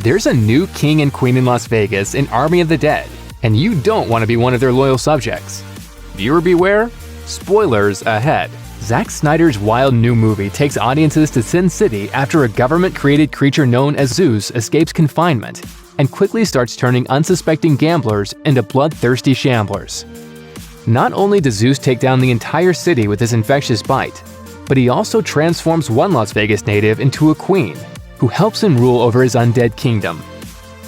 There's a new king and queen in Las Vegas in Army of the Dead, and you don't want to be one of their loyal subjects. Viewer beware? Spoilers ahead. Zack Snyder's wild new movie takes audiences to Sin City after a government-created creature known as Zeus escapes confinement and quickly starts turning unsuspecting gamblers into bloodthirsty shamblers. Not only does Zeus take down the entire city with his infectious bite, but he also transforms one Las Vegas native into a queen, who helps him rule over his undead kingdom.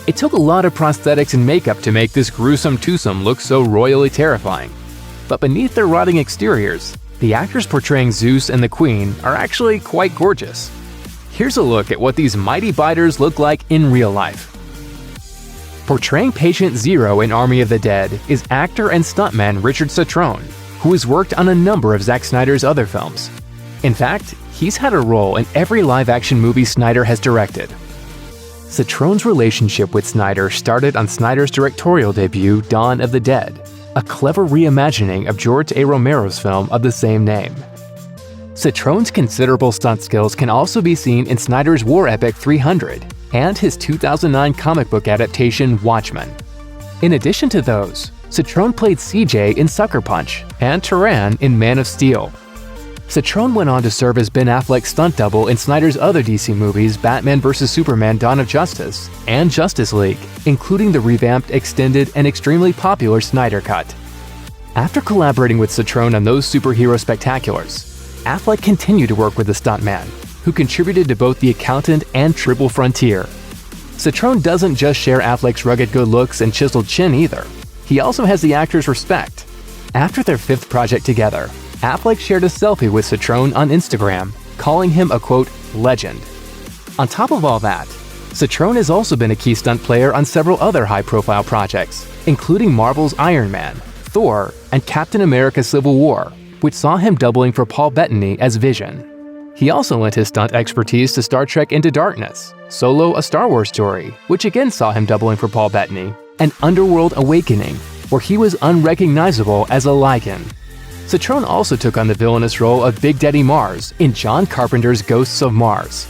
It took a lot of prosthetics and makeup to make this gruesome twosome look so royally terrifying. But beneath their rotting exteriors, the actors portraying Zeus and the Queen are actually quite gorgeous. Here's a look at what these mighty biters look like in real life. Portraying Patient Zero in Army of the Dead is actor and stuntman Richard Cetrone, who has worked on a number of Zack Snyder's other films. In fact, he's had a role in every live-action movie Snyder has directed. Cetrone's relationship with Snyder started on Snyder's directorial debut, Dawn of the Dead, a clever reimagining of George A. Romero's film of the same name. Cetrone's considerable stunt skills can also be seen in Snyder's war epic 300 and his 2009 comic book adaptation Watchmen. In addition to those, Cetrone played CJ in Sucker Punch and Turan in Man of Steel. Cetrone went on to serve as Ben Affleck's stunt double in Snyder's other DC movies Batman vs. Superman: Dawn of Justice and Justice League, including the revamped, extended, and extremely popular Snyder Cut. After collaborating with Cetrone on those superhero spectaculars, Affleck continued to work with the stuntman, who contributed to both The Accountant and Triple Frontier. Cetrone doesn't just share Affleck's rugged good looks and chiseled chin either. He also has the actor's respect. After their fifth project together, Affleck shared a selfie with Cetrone on Instagram, calling him a quote, legend. On top of all that, Cetrone has also been a key stunt player on several other high-profile projects, including Marvel's Iron Man, Thor, and Captain America: Civil War, which saw him doubling for Paul Bettany as Vision. He also lent his stunt expertise to Star Trek Into Darkness, Solo: A Star Wars Story, which again saw him doubling for Paul Bettany, and Underworld: Awakening, where he was unrecognizable as a Lycan. Cetrone also took on the villainous role of Big Daddy Mars in John Carpenter's Ghosts of Mars.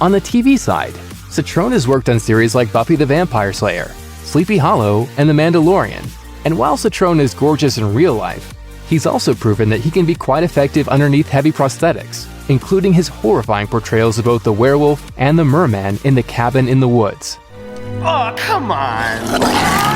On the TV side, Cetrone has worked on series like Buffy the Vampire Slayer, Sleepy Hollow, and The Mandalorian, and while Cetrone is gorgeous in real life, he's also proven that he can be quite effective underneath heavy prosthetics, including his horrifying portrayals of both the werewolf and the merman in The Cabin in the Woods. Oh, come on!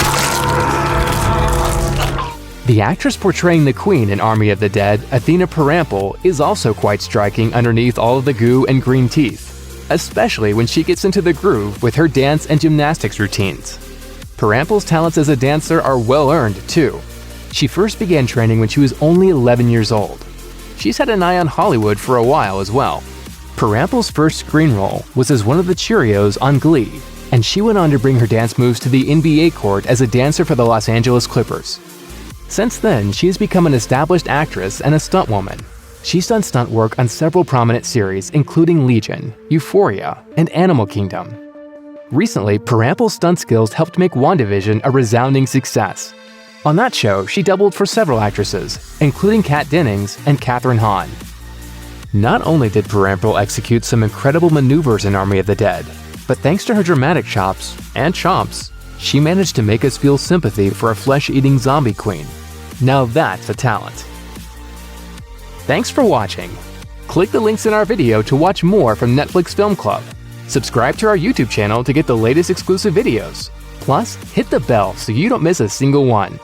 The actress portraying the Queen in Army of the Dead, Athena Parampil, is also quite striking underneath all of the goo and green teeth, especially when she gets into the groove with her dance and gymnastics routines. Parampil's talents as a dancer are well-earned, too. She first began training when she was only 11 years old. She's had an eye on Hollywood for a while as well. Parampil's first screen role was as one of the Cheerios on Glee, and she went on to bring her dance moves to the NBA court as a dancer for the Los Angeles Clippers. Since then, she has become an established actress and a stuntwoman. She's done stunt work on several prominent series, including Legion, Euphoria, and Animal Kingdom. Recently, Parampil's stunt skills helped make WandaVision a resounding success. On that show, she doubled for several actresses, including Kat Dennings and Kathryn Hahn. Not only did Parampil execute some incredible maneuvers in Army of the Dead, but thanks to her dramatic chops and chomps, she managed to make us feel sympathy for a flesh-eating zombie queen. Now that's a talent. Thanks for watching. Click the links in our video to watch more from Netflix Film Club. Subscribe to our YouTube channel to get the latest exclusive videos. Plus, hit the bell so you don't miss a single one.